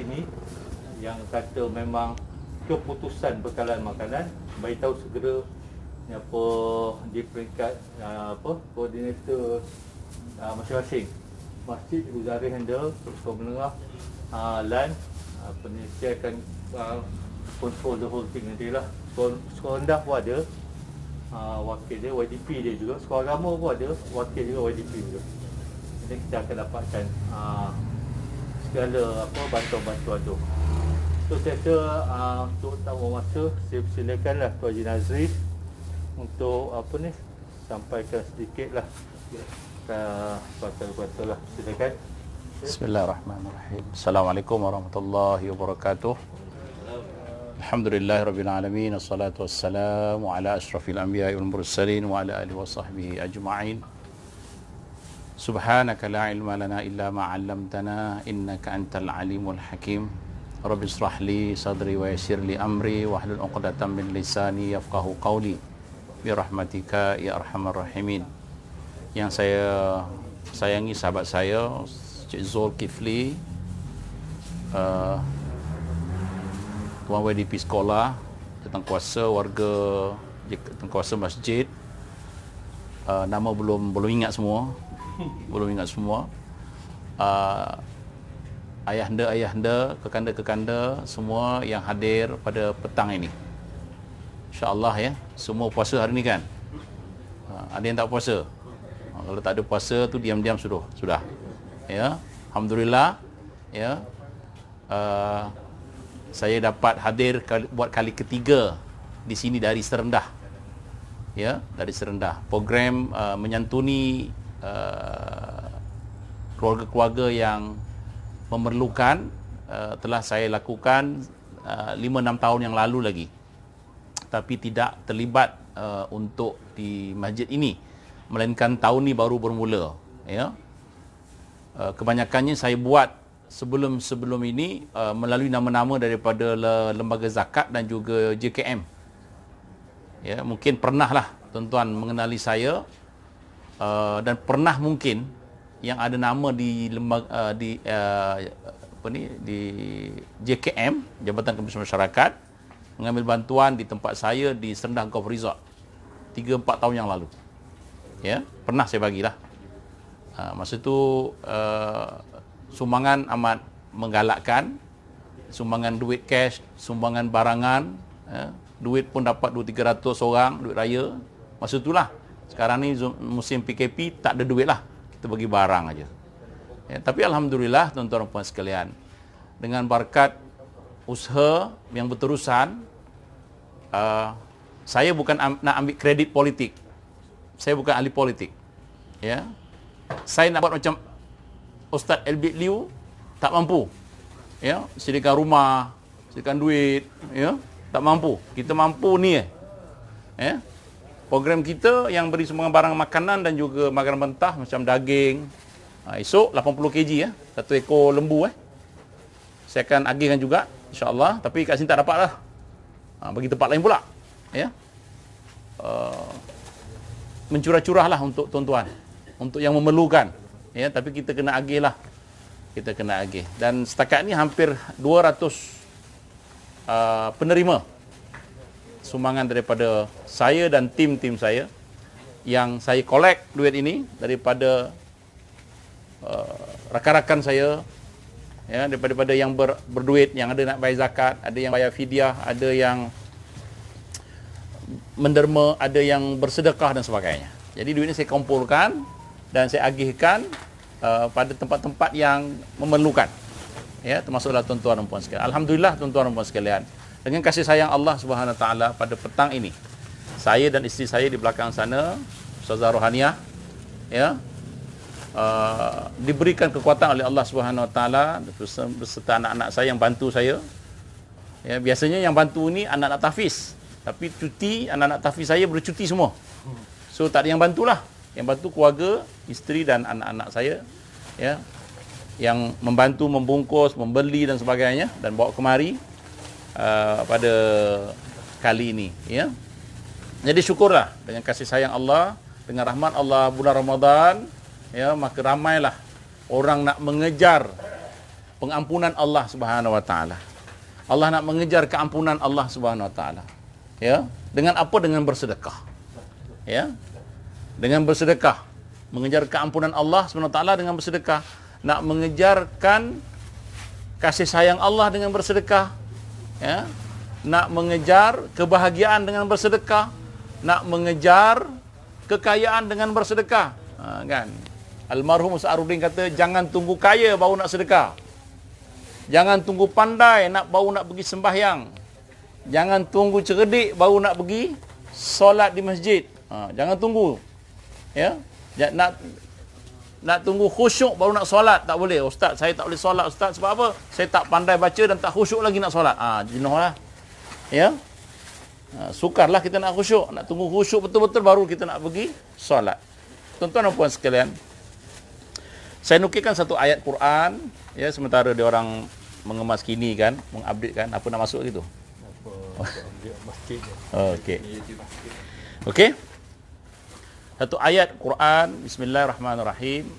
sini yang kata memang keputusan bekalan makanan bagi tahu segera apa di peringkat koordinator masing-masing masjid Guzari handle sekolah menengah LAN dia akan control the whole thing nanti lah. Sekolah rendah pun ada wakil dia, YDP dia juga. Sekolah agama pun ada wakil juga, YDP juga. Jadi kita akan dapatkan segala bantuan-bantuan tu. So saya rasa untuk tamu masa saya persilakanlah Tuan Haji Nazri untuk sampaikan sedikit lah kuasa-kuasa lah. Silakan. Bismillahirrahmanirrahim. Assalamualaikum warahmatullahi wabarakatuh. Alhamdulillahirabbil alamin. Assalatu wassalamu ala asyrafil anbiya'i wal mursalin wa ala alihi wa sahbihi ajma'in. Subhanaka la ilma lana illa ma 'allamtana innaka antal alimul hakim. Rabbi israh li sadri wa yassir li amri wahlul 'uqdatam min lisani yafqahu qawli bi rahmatika ya arhamar rahimin. Yang saya sayangi sahabat saya Cik Zulkifli, Tuan YDP sekolah, Tengkuasa warga, Tengkuasa masjid, nama belum ingat semua. Ayahanda, kekanda-kekanda semua yang hadir pada petang ini. InsyaAllah ya, semua puasa hari ni kan? Ada yang tak puasa? Kalau tak ada puasa tu diam-diam sudah. Ya, alhamdulillah ya. Saya dapat hadir buat kali ketiga di sini dari Serendah. Ya, dari Serendah. Program menyantuni keluarga-keluarga yang memerlukan telah saya lakukan 5-6 tahun yang lalu lagi, tapi tidak terlibat untuk di masjid ini, melainkan tahun ni baru bermula ya. Kebanyakannya saya buat sebelum ini melalui nama-nama daripada lembaga zakat dan juga JKM ya. Mungkin pernah lah tuan-tuan mengenali saya dan pernah mungkin yang ada nama di lembaga di JKM, Jabatan Kemajuan Masyarakat, mengambil bantuan di tempat saya di Serendah Golf Resort 3-4 tahun yang lalu. Ya, pernah saya bagilah. Masa tu sumbangan amat menggalakkan, sumbangan duit cash, sumbangan barangan, duit pun dapat 200-300 orang, duit raya. Masa itulah. Sekarang ni musim PKP tak ada duit lah. Kita bagi barang aja. Ya, tapi alhamdulillah tuan-tuan dan puan sekalian, dengan berkat usaha yang berterusan, saya bukan nak ambil kredit politik. Saya bukan ahli politik. Ya. Saya nak buat macam Ustaz Albert Liu tak mampu. Ya, sediakan rumah, sediakan duit, ya, tak mampu. Kita mampu ni ya. Program kita yang beri sumbangan barang makanan dan juga makanan mentah macam daging. Esok 80 kg ya, satu ekor lembu saya akan agihkan juga insya-Allah, tapi kat sini tak dapat lah. Bagi tempat lain pula. Ya. Mencurah-curahlah untuk tuan-tuan, untuk yang memerlukan. Ya, tapi kita kena agih lah. Kita kena agih. Dan setakat ni hampir 200 penerima sumbangan daripada saya dan tim-tim saya, yang saya collect duit ini daripada rakan-rakan saya, ya, daripada yang berduit, yang ada nak bayar zakat, ada yang bayar fidyah, ada yang menderma, ada yang bersedekah dan sebagainya. Jadi duit ini saya kumpulkan dan saya agihkan pada tempat-tempat yang memerlukan. Ya, termasuklah tuan-tuan dan puan sekalian. Alhamdulillah tuan-tuan dan puan sekalian, dengan kasih sayang Allah Subhanahu Wa Taala, pada petang ini saya dan isteri saya di belakang sana, Ustazah Rohaniah, ya, diberikan kekuatan oleh Allah Subhanahu Wa Taala beserta anak-anak saya yang bantu saya. Ya, biasanya yang bantu ni anak-anak tahfiz, tapi cuti, anak-anak tahfiz saya bercuti semua. So tak ada yang bantulah. Yang bantu keluarga, isteri dan anak-anak saya, ya, yang membantu membungkus, membeli dan sebagainya dan bawa kemari pada kali ini, ya. Jadi syukurlah dengan kasih sayang Allah, dengan rahmat Allah bulan Ramadan, ya, maka ramailah orang nak mengejar pengampunan Allah Subhanahu wa taala. Allah nak mengejar keampunan Allah Subhanahu wa taala. Ya, dengan apa? Dengan bersedekah. Ya. Dengan bersedekah. Mengejar keampunan Allah Subhanahu wa taala dengan bersedekah. Nak mengejarkan kasih sayang Allah dengan bersedekah. Ya. Nak mengejar kebahagiaan dengan bersedekah. Nak mengejar kekayaan dengan bersedekah. Kan? Almarhum Ustaz-Arudin kata, jangan tunggu kaya baru nak sedekah. Jangan tunggu pandai baru nak pergi sembahyang. Jangan tunggu cerdik baru nak pergi solat di masjid. Jangan tunggu. Ya? Nak tunggu khusyuk baru nak solat, tak boleh. Ustaz, saya tak boleh solat ustaz sebab apa? Saya tak pandai baca dan tak khusyuk lagi nak solat. Jenuhlah. Ya? Sukarlah kita nak khusyuk. Nak tunggu khusyuk betul-betul baru kita nak pergi solat. Tuan-tuan dan puan sekalian, saya nukilkan satu ayat Quran, ya, sementara dia orang mengemas kini kan, mengupdate kan, apa nak masuk gitu. Masjid. Okey. Okey. Satu ayat Quran, bismillahirrahmanirrahim.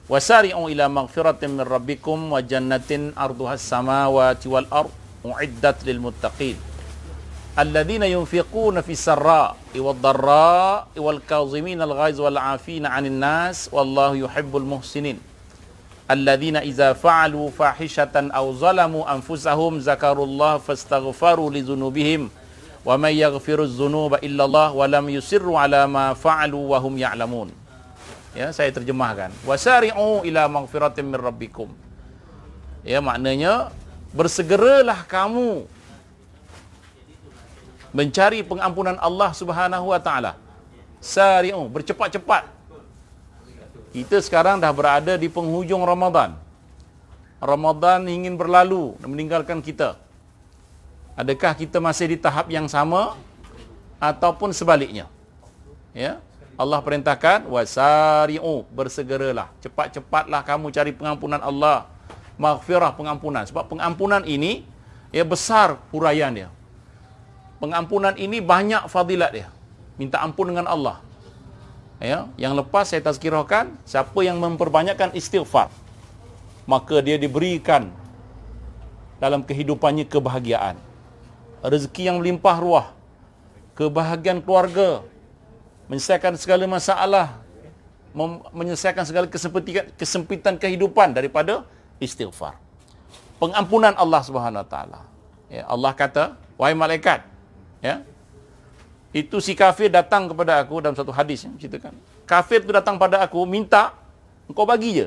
Wasari'u ila maghfiratin min rabbikum wa jannatin arduhas samawati wal ard uiddat lil muttaqin. Alladzina yunfiquna fis sarra'i wad dharra'i wal kaazimina al ghaiz wal 'afina 'anil nas wallahu yuhibbul muhsinin. Alladzina idza fa'alu fahishatan aw zalamu anfusahum zakarullah fastaghfaru li dzunubihim wa may yaghfiruz dzunuba illallah wa lam yusirru 'ala ma fa'alu wa hum ya'lamun. Ya, saya terjemahkan. Wasari'u ila maghfiratin min rabbikum. Ya, maknanya bersegeralah kamu mencari pengampunan Allah Subhanahu wa taala. Sari'u, bercepat-cepat. Kita sekarang dah berada di penghujung Ramadan. Ramadan ingin berlalu dan meninggalkan kita. Adakah kita masih di tahap yang sama ataupun sebaliknya? Ya. Allah perintahkan wasari'u, bersegeralah, cepat-cepatlah kamu cari pengampunan Allah. Maghfirah, pengampunan. Sebab pengampunan ini ya besar huraian dia. Pengampunan ini banyak fadilat dia. Minta ampun dengan Allah. Ya, yang lepas saya tazkirahkan, siapa yang memperbanyakkan istighfar, maka dia diberikan dalam kehidupannya kebahagiaan, rezeki yang melimpah ruah, kebahagiaan keluarga, menyelesaikan segala masalah, menyelesaikan segala kesempitan kehidupan daripada istighfar. Pengampunan Allah Subhanahu wa taala. Ya, Allah kata, wahai malaikat, ya, itu si kafir datang kepada aku dalam satu hadis, ceritakan. Kafir itu datang pada aku minta, engkau bagi je.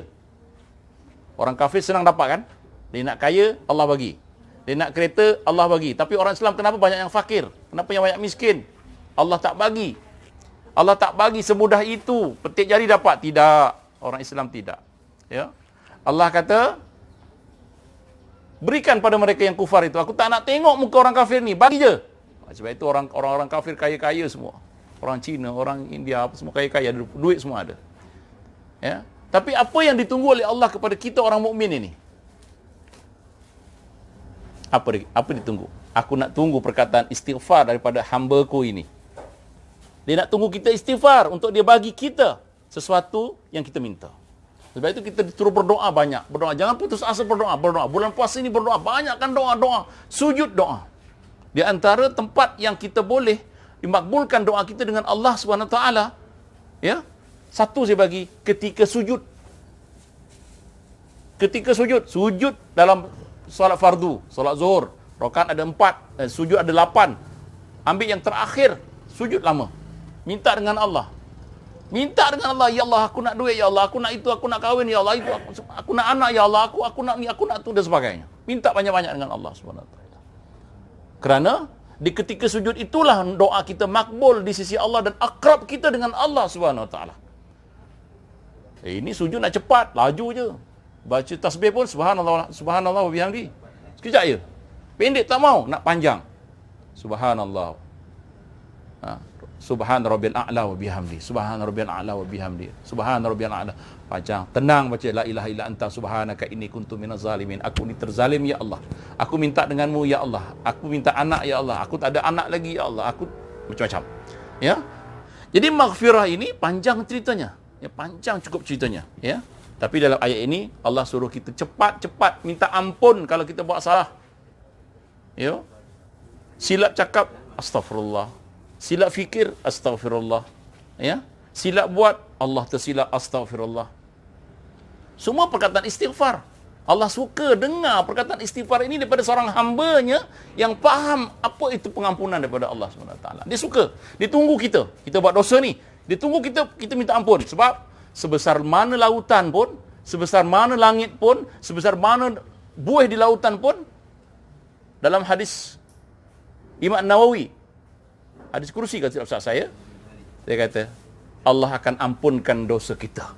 Orang kafir senang dapat kan? Dia nak kaya, Allah bagi. Dia nak kereta, Allah bagi. Tapi orang Islam kenapa banyak yang fakir? Kenapa yang banyak miskin? Allah tak bagi. Allah tak bagi semudah itu. Petik jari dapat. Tidak. Orang Islam tidak. Ya. Allah kata, berikan pada mereka yang kufar itu. Aku tak nak tengok muka orang kafir ni. Bagi je. Sebab itu orang-orang kafir kaya-kaya semua. Orang Cina, orang India, apa semua kaya-kaya, ada duit semua ada. Ya. Tapi apa yang ditunggu oleh Allah kepada kita orang mukmin ini? Apa ditunggu? Aku nak tunggu perkataan istighfar daripada hamba-Ku ini. Dia nak tunggu kita istighfar untuk dia bagi kita sesuatu yang kita minta. Sebab itu kita disuruh berdoa banyak. Berdoa, jangan putus asa berdoa. Bulan puasa ini berdoa, banyakkan doa-doa, sujud doa. Di antara tempat yang kita boleh dimakbulkan doa kita dengan Allah SWT, ya, satu saya bagi, ketika sujud. Ketika sujud dalam solat fardu, solat zuhur, rakaat ada 4, sujud ada 8. Ambil yang terakhir, sujud lama. Minta dengan Allah. Minta dengan Allah, ya Allah, aku nak duit, ya Allah, aku nak itu, aku nak kahwin, ya Allah, itu, aku nak anak, ya Allah, aku nak ni, aku nak tu dan sebagainya. Minta banyak-banyak dengan Allah SWT. Kerana di ketika sujud itulah doa kita makbul di sisi Allah dan akrab kita dengan Allah SWT. Ini sujud nak cepat, laju je. Baca tasbih pun subhanallah, subhanallah wa bihamdi. Sekejap je. Pendek tak mau, nak panjang. Subhanallah. Subhan rabbil a'la wa bihamdi. Subhan rabbil a'la wa bihamdi. Subhan rabbil a'la. Panjang. Tenang baca la ilaha illa anta subhanaka inni kuntu minaz zalimin. Aku ni terzalim ya Allah. Aku minta denganmu ya Allah. Aku minta anak ya Allah. Aku tak ada anak lagi ya Allah. Aku macam-macam. Ya. Jadi maghfirah ini panjang ceritanya. Ya, panjang cukup ceritanya, ya. Tapi dalam ayat ini Allah suruh kita cepat-cepat minta ampun kalau kita buat salah. Ya. Silap cakap, astagfirullah. Silap fikir, astagfirullah. Ya. Silap buat, Allah tersilap, astagfirullah. Semua perkataan istighfar. Allah suka dengar perkataan istighfar ini daripada seorang hamba-Nya yang faham apa itu pengampunan daripada Allah SWT. Dia suka. Dia tunggu kita. Kita buat dosa ni. Dia tunggu kita minta ampun. Sebab sebesar mana lautan pun, sebesar mana langit pun, sebesar mana buih di lautan pun, dalam hadis Imam Nawawi, hadis kursi kata Ustaz saya, dia kata, Allah akan ampunkan dosa kita.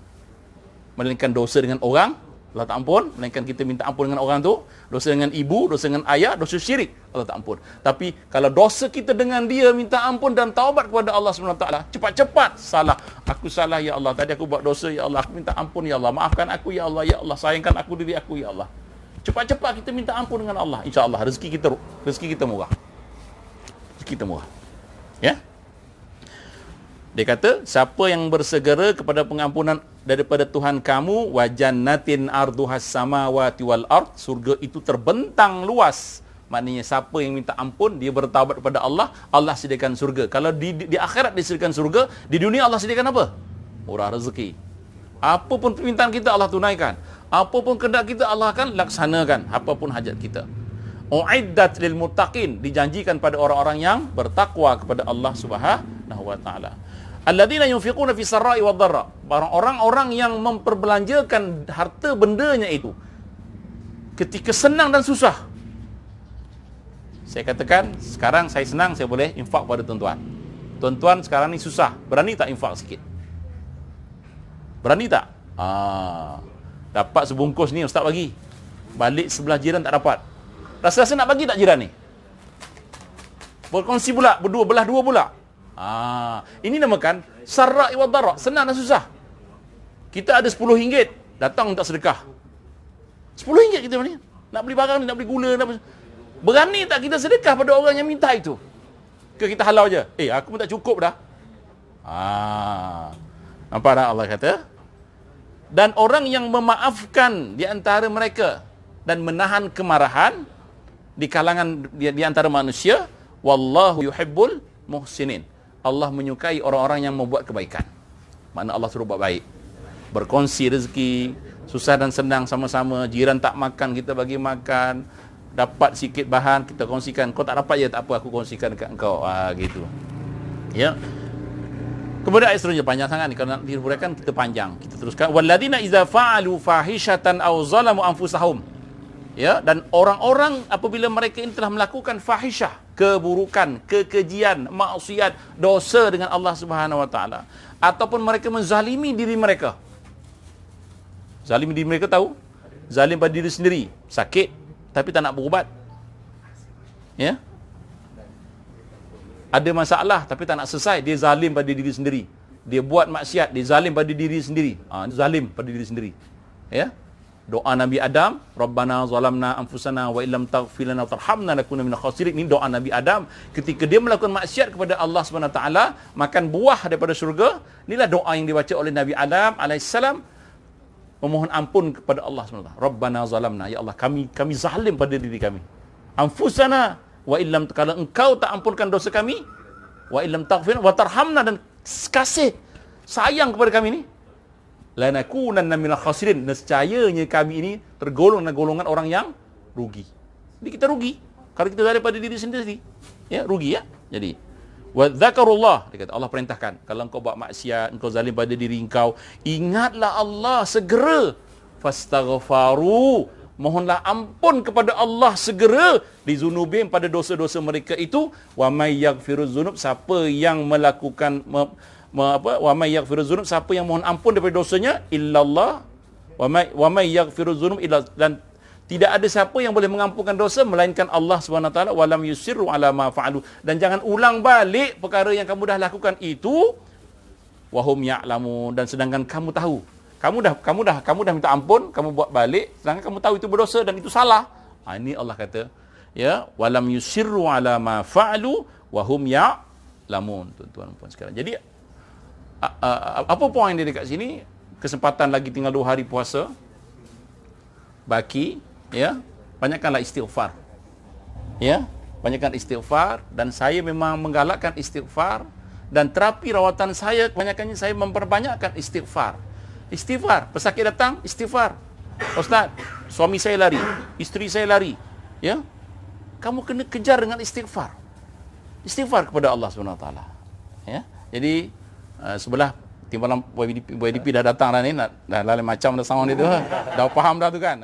Melainkan dosa dengan orang, Allah tak ampun. Melainkan kita minta ampun dengan orang tu. Dosa dengan ibu, dosa dengan ayah, dosa syirik, Allah tak ampun. Tapi kalau dosa kita dengan dia, minta ampun dan taubat kepada Allah SWT, cepat-cepat salah. Aku salah ya Allah, tadi aku buat dosa ya Allah, aku minta ampun ya Allah, maafkan aku ya Allah, ya Allah, sayangkan aku diri aku ya Allah. Cepat-cepat kita minta ampun dengan Allah, insya-Allah rezeki kita murah. Rezeki kita murah. Ya? Dia kata, siapa yang bersegera kepada pengampunan daripada Tuhan kamu, wa jannatin arduhas samawati wal ard, surga itu terbentang luas. Maknanya siapa yang minta ampun, dia bertaubat kepada Allah, Allah sediakan surga. Kalau di akhirat disediakan surga, di dunia Allah sediakan apa? Murah rezeki. Apa pun permintaan kita Allah tunaikan. Apa pun kehendak kita Allah akan laksanakan, apapun hajat kita. Uiddat lil muttaqin, dijanjikan pada orang-orang yang bertakwa kepada Allah Subhanahu wa taala. Alladzina yunfiquna fi sarra'i wad dharra, orang-orang yang memperbelanjakan harta bendanya itu ketika senang dan susah. Saya katakan, sekarang saya senang, saya boleh infak pada tuan-tuan. Tuan-tuan sekarang ni susah, berani tak infak sikit? Berani tak? Dapat sebungkus ni ustaz bagi, balik sebelah jiran tak dapat. Rasa-rasa nak bagi tak jiran ni? Berkongsi pula, belah dua pula. Ini namakan sarra' wa dharra, senang dan susah. Kita ada RM10, datang minta sedekah. RM10 kita ni. Nak beli barang ni, nak beli gula, berani tak kita sedekah pada orang yang minta itu? Ke kita halau je? Aku pun tak cukup dah. Nampak tak Allah kata? Dan orang yang memaafkan di antara mereka dan menahan kemarahan di kalangan di antara manusia, wallahu yuhibbul muhsinin. Allah menyukai orang-orang yang membuat kebaikan. Mana Allah suruh buat baik. Berkongsi rezeki, susah dan senang sama-sama. Jiran tak makan, kita bagi makan. Dapat sikit bahan, kita kongsikan. Kau tak dapat, ya tak apa, aku kongsikan dekat engkau. Gitu. Ya. Kemudian ayat seterusnya panjang sangat ni. Kalau nak dihuraikan, kita panjang. Kita teruskan. Walladzina idza fa'alu fahishatan aw zalamu anfusahum. Ya, dan orang-orang apabila mereka ini telah melakukan fahisyah, keburukan, kekejian, maksiat, dosa dengan Allah Subhanahu wa taala, ataupun mereka menzalimi diri mereka. Zalimi diri mereka tahu? Zalim pada diri sendiri, sakit tapi tak nak berubat. Ya. Ada masalah tapi tak nak selesai, dia zalim pada diri sendiri. Dia buat maksiat, dia zalim pada diri sendiri. Zalim pada diri sendiri. Ya. Doa Nabi Adam, Rabbana zalamna anfusana wa illam taghfir lana wa tarhamna lakuna minal khasirin. Ini doa Nabi Adam ketika dia melakukan maksiat kepada Allah Subhanahu wa taala, makan buah daripada syurga. Inilah doa yang dibaca oleh Nabi Adam alaihissalam, memohon ampun kepada Allah Subhanahu wa taala. Rabbana zalamna, ya Allah, kami zalim pada diri kami. Anfusana wa illam, kalau engkau tak ampunkan dosa kami, wa illam taghfir wa tarhamna, dan kasih sayang kepada kami ni, lanakunanna minal khasirin, nescayanya kami ini tergolong dalam golongan orang yang rugi. Jadi kita rugi kalau kita zalim pada diri sendiri. Ya, rugi ya. Jadi wa dzakarullah, dia kata Allah perintahkan, kalau engkau buat maksiat, engkau zalim pada diri engkau, ingatlah Allah segera. Fastaghfaru, mohonlah ampun kepada Allah segera di zunubim, pada dosa-dosa mereka itu. Wa may yaghfiruz dzunub, siapa yang melakukan wa may yaghfiruz dzunub, siapa yang mohon ampun daripada dosanya, illallah. Wa may yaghfiruz dzunub illa, dan tidak ada siapa yang boleh mengampunkan dosa melainkan Allah Subhanahu wa taala. Walam yusirru ala ma fa'alu, dan jangan ulang balik perkara yang kamu dah lakukan itu. Wahum ya'lamun, dan sedangkan kamu tahu. Kamu dah minta ampun, kamu buat balik, sedangkan kamu tahu itu berdosa dan itu salah. Ini Allah kata, ya, walam yusirru ala ma fa'alu wahum ya'lamun. Tuan-tuan dan puan sekalian. Jadi apa poin dia dekat sini? kesempatan lagi tinggal 2 hari puasa baki, ya, banyakkanlah istighfar. Ya, banyakkan istighfar, dan saya memang menggalakkan istighfar, dan terapi rawatan saya kebanyakannya saya memperbanyakkan istighfar. Istighfar, pesakit datang, istighfar. Ustaz, suami saya lari, isteri saya lari, ya. Kamu kena kejar dengan istighfar. Istighfar kepada Allah SWT. Ya. Jadi sebelah timbalan YDP dah datang dah ni, dah lain macam dah sound dia tu. Dah faham dah tu kan.